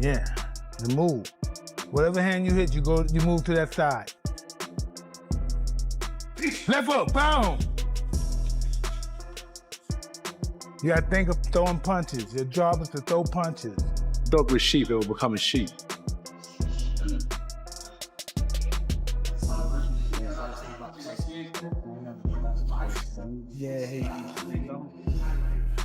Yeah, the move. Whatever hand you hit, you move to that side. Left hook, boom! You gotta think of throwing punches. Your job is to throw punches. Dog with sheep, it will become a sheep.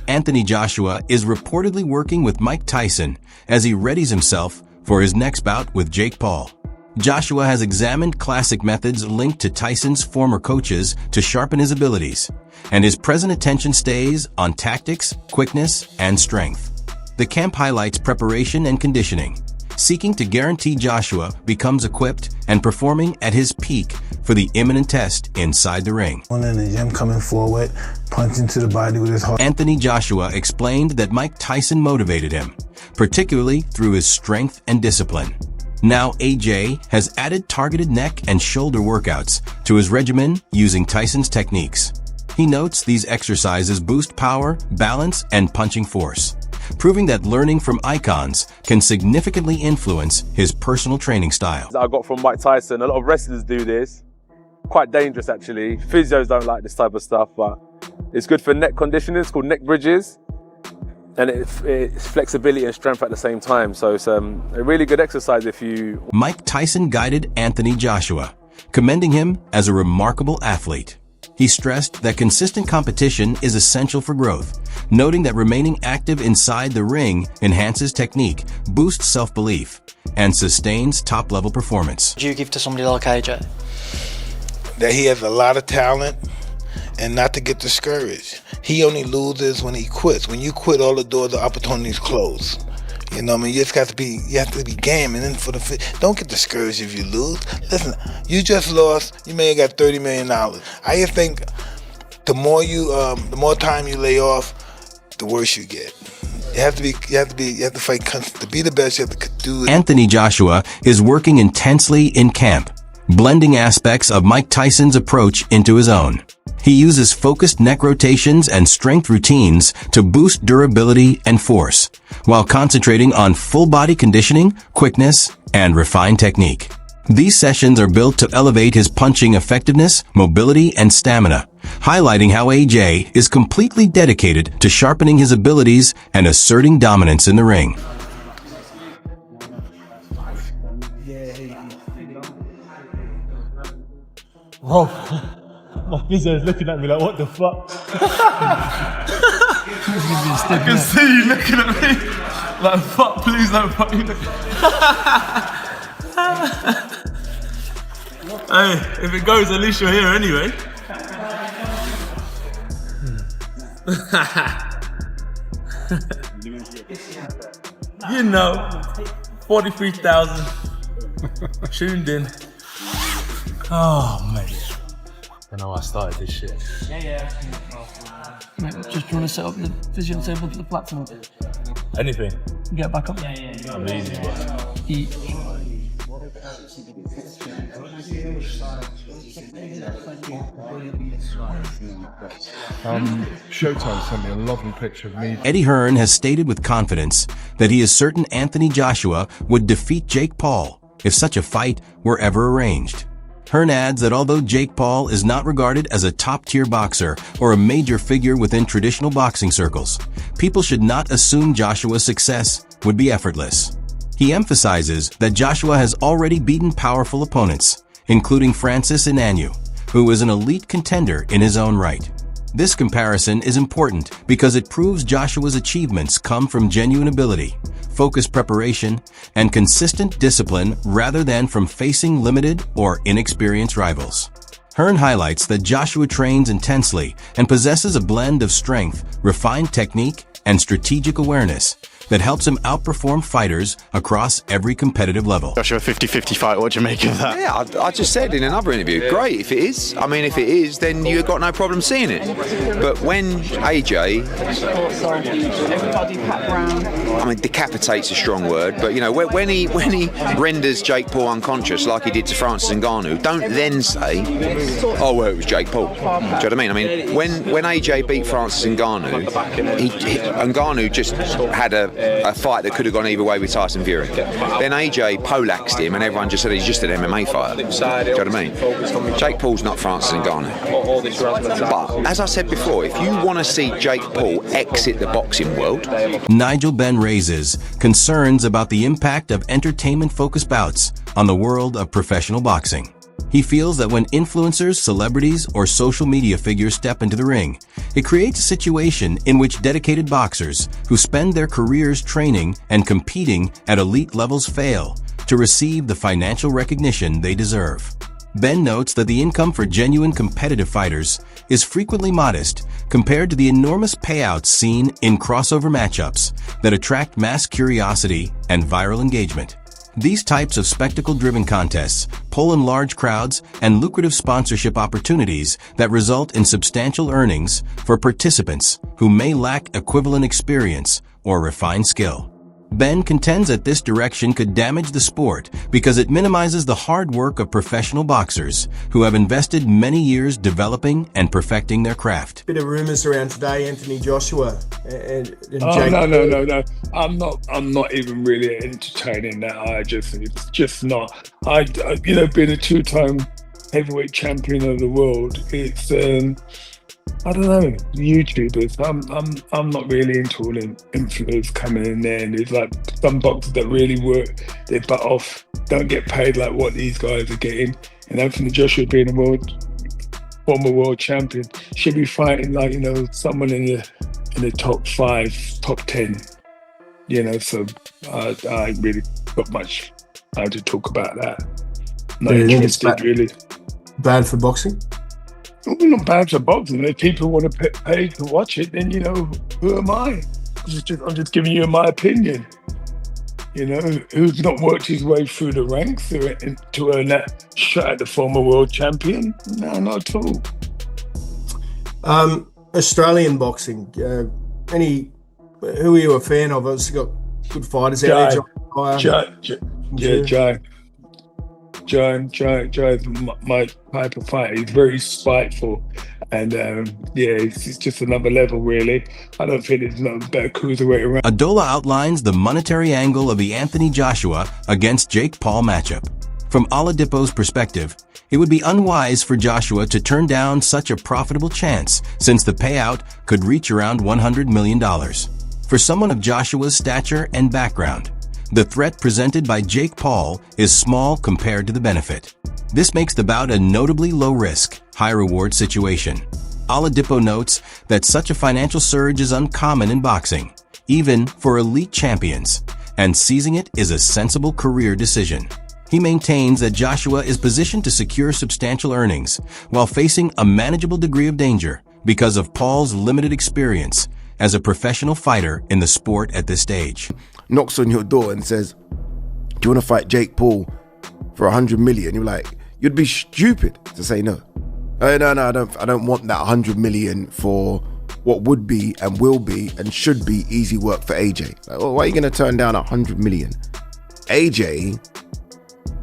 Anthony Joshua is reportedly working with Mike Tyson as he readies himself for his next bout with Jake Paul. Joshua has examined classic methods linked to Tyson's former coaches to sharpen his abilities, and his present attention stays on tactics, quickness, and strength. The camp highlights preparation and conditioning, seeking to guarantee Joshua becomes equipped and performing at his peak for the imminent test inside the ring. One in the gym coming forward, punching to the body with his heart. Anthony Joshua explained that Mike Tyson motivated him, particularly through his strength and discipline. Now AJ has added targeted neck and shoulder workouts to his regimen using Tyson's techniques. He notes these exercises boost power, balance, and punching force, proving that learning from icons can significantly influence his personal training style. I got from Mike Tyson. A lot of wrestlers do this. Quite dangerous actually. Physios don't like this type of stuff, but it's good for neck conditioning. It's called neck bridges. And it's flexibility and strength at the same time. So it's a really good exercise if you... Mike Tyson guided Anthony Joshua, commending him as a remarkable athlete. He stressed that consistent competition is essential for growth, noting that remaining active inside the ring enhances technique, boosts self-belief, and sustains top-level performance. Do you give to somebody like AJ? That he has a lot of talent and not to get discouraged. He only loses when he quits. When you quit, all the doors of opportunities close. You know what I mean? You have to be game, and then don't get discouraged if you lose. Listen, you just lost. You may have got $30 million. I just think the more time you lay off, the worse you get. You have to fight to be the best. You have to do it. Anthony Joshua is working intensely in camp, blending aspects of Mike Tyson's approach into his own. He uses focused neck rotations and strength routines to boost durability and force, while concentrating on full-body conditioning, quickness, and refined technique. These sessions are built to elevate his punching effectiveness, mobility, and stamina, highlighting how AJ is completely dedicated to sharpening his abilities and asserting dominance in the ring. Bro. My physio is looking at me like, what the fuck? I can see you looking at me like, fuck, please don't fucking look. Hey, if it goes, at least you're here anyway. You know, 43,000 tuned in. Oh, mate. I know I started this shit. Mate, just trying to set up the physio table for the platform. Anything? Get back up. I'm easy, but... Eat. Showtime sent me a lovely picture of me. Eddie Hearn has stated with confidence that he is certain Anthony Joshua would defeat Jake Paul if such a fight were ever arranged. Hearn adds that although Jake Paul is not regarded as a top-tier boxer or a major figure within traditional boxing circles, people should not assume Joshua's success would be effortless. He emphasizes that Joshua has already beaten powerful opponents, including Francis Ngannou, who is an elite contender in his own right. This comparison is important because it proves Joshua's achievements come from genuine ability, focused preparation, and consistent discipline rather than from facing limited or inexperienced rivals. Hearn highlights that Joshua trains intensely and possesses a blend of strength, refined technique, and strategic awareness that helps him outperform fighters across every competitive level. Joshua, 50-50 fight, what do you make of that? Yeah, I just said in another interview, great if it is. I mean, if it is, then you've got no problem seeing it. But when AJ, I mean, decapitate's a strong word, but you know, when he renders Jake Paul unconscious like he did to Francis Ngannou, don't then say, oh, well, it was Jake Paul. Do you know what I mean? I mean, when AJ beat Francis Ngannou, Ngannou just had a a fight that could have gone either way with Tyson Fury. Then AJ poleaxed him, and everyone just said he's just an MMA fighter. Do you know what I mean? Jake Paul's not Francis Ngannou. But as I said before, if you want to see Jake Paul exit the boxing world, Nigel Benn raises concerns about the impact of entertainment-focused bouts on the world of professional boxing. He feels that when influencers, celebrities, or social media figures step into the ring, it creates a situation in which dedicated boxers who spend their careers training and competing at elite levels fail to receive the financial recognition they deserve. Ben notes that the income for genuine competitive fighters is frequently modest compared to the enormous payouts seen in crossover matchups that attract mass curiosity and viral engagement. These types of spectacle-driven contests pull in large crowds and lucrative sponsorship opportunities that result in substantial earnings for participants who may lack equivalent experience or refined skill. Ben contends that this direction could damage the sport because it minimizes the hard work of professional boxers who have invested many years developing and perfecting their craft. Bit of rumours around today, Anthony Joshua and Jake. No. I'm not even really entertaining that. It's just not. Being a two-time heavyweight champion of the world, it's I don't know, YouTubers. I'm not really into all them influencers coming in there, and there's like some boxers that really work their butt off, don't get paid like what these guys are getting. And Anthony Joshua being a former world champion should be fighting like someone in the top 5, top 10. So I ain't really got much time to talk about that. Not interested really. Bad for boxing? Well, not bad for boxing. If people want to pay to watch it, then who am I? I'm just giving you my opinion. Who's not worked his way through the ranks to earn that shot at the former world champion? No, not at all. Australian boxing. Who are you a fan of? Obviously got good fighters out there. Joe's my type of fighter. He's very spiteful, and it's just another level, really. I don't think there's no better cruiserweight around. Adola outlines the monetary angle of the Anthony Joshua against Jake Paul matchup. From Oladipo's perspective, it would be unwise for Joshua to turn down such a profitable chance, since the payout could reach around $100 million. For someone of Joshua's stature and background, the threat presented by Jake Paul is small compared to the benefit. This makes the bout a notably low-risk, high-reward situation. Oladipo notes that such a financial surge is uncommon in boxing, even for elite champions, and seizing it is a sensible career decision. He maintains that Joshua is positioned to secure substantial earnings while facing a manageable degree of danger because of Paul's limited experience as a professional fighter in the sport at this stage. Knocks on your door and says, do you want to fight Jake Paul for 100 million? You're like, you'd be stupid to say no. No, I don't want that 100 million for what would be and will be and should be easy work for AJ. Like, well, why are you going to turn down 100 million? AJ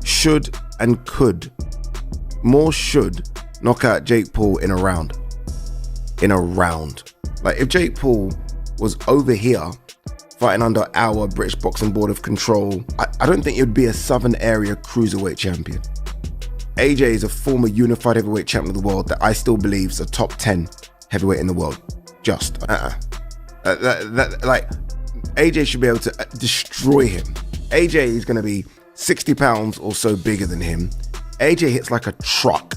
should and could knock out Jake Paul in a round. Like, if Jake Paul was over here fighting under our British Boxing Board of Control, I don't think it would be a Southern Area Cruiserweight champion. AJ is a former unified heavyweight champion of the world that I still believe is a top 10 heavyweight in the world. AJ should be able to destroy him. AJ is going to be 60 pounds or so bigger than him. AJ hits like a truck.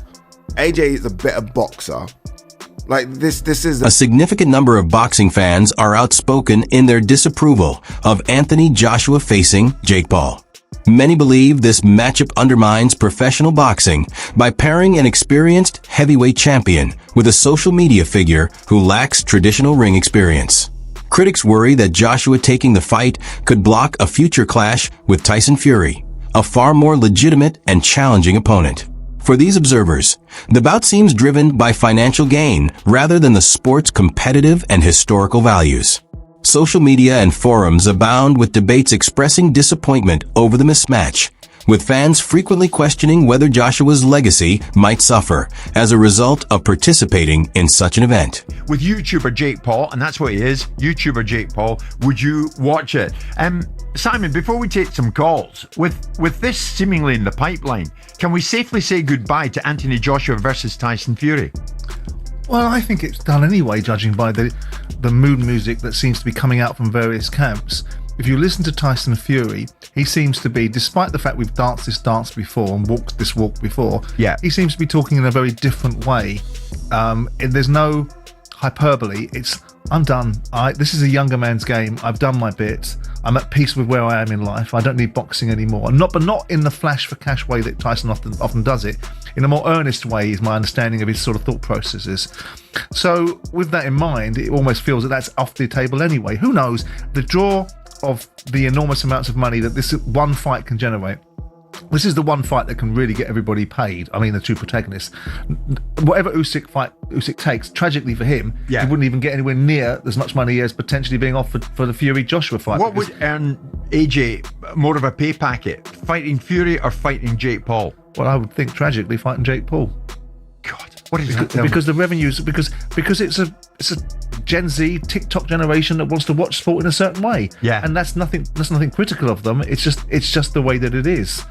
AJ is a better boxer. Like, this is a significant number of boxing fans are outspoken in their disapproval of Anthony Joshua facing Jake Paul. Many believe this matchup undermines professional boxing by pairing an experienced heavyweight champion with a social media figure who lacks traditional ring experience. Critics worry that Joshua taking the fight could block a future clash with Tyson Fury, a far more legitimate and challenging opponent. For these observers, the bout seems driven by financial gain rather than the sport's competitive and historical values. Social media and forums abound with debates expressing disappointment over the mismatch, with fans frequently questioning whether Joshua's legacy might suffer as a result of participating in such an event. With YouTuber Jake Paul, and that's what he is, YouTuber Jake Paul, would you watch it? Simon, before we take some calls, with this seemingly in the pipeline, can we safely say goodbye to Anthony Joshua versus Tyson Fury? Well, I think it's done anyway, judging by the mood music that seems to be coming out from various camps. If you listen to Tyson Fury, he seems to be, despite the fact we've danced this dance before and walked this walk before, he seems to be talking in a very different way. There's no hyperbole. It's, I'm done. This is a younger man's game. I've done my bit. I'm at peace with where I am in life. I don't need boxing anymore. But not in the flash for cash way that Tyson often does it. In a more earnest way is my understanding of his sort of thought processes. So with that in mind, it almost feels that that's off the table anyway. Who knows? The draw of the enormous amounts of money that this one fight can generate. This is the one fight that can really get everybody paid. I mean, the two protagonists. Whatever Usyk takes, tragically for him, he wouldn't even get anywhere near as much money as potentially being offered for the Fury-Joshua fight. What would earn AJ more of a pay packet? Fighting Fury or fighting Jake Paul? Well, I would think tragically fighting Jake Paul. God, what is that? Because the revenues, because it's a Gen Z TikTok generation that wants to watch sport in a certain way. Yeah, and that's nothing critical of them. It's just the way that it is.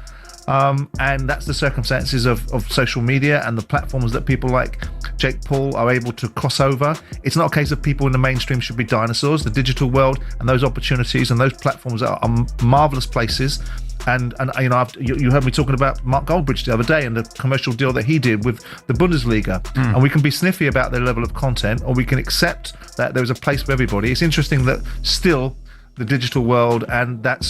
And that's the circumstances of social media and the platforms that people like Jake Paul are able to cross over. It's not a case of people in the mainstream should be dinosaurs. The digital world and those opportunities and those platforms are marvelous places. And you know, you heard me talking about Mark Goldbridge the other day and the commercial deal that he did with the Bundesliga. And we can be sniffy about their level of content, or we can accept that there's a place for everybody. It's interesting that still the digital world and that's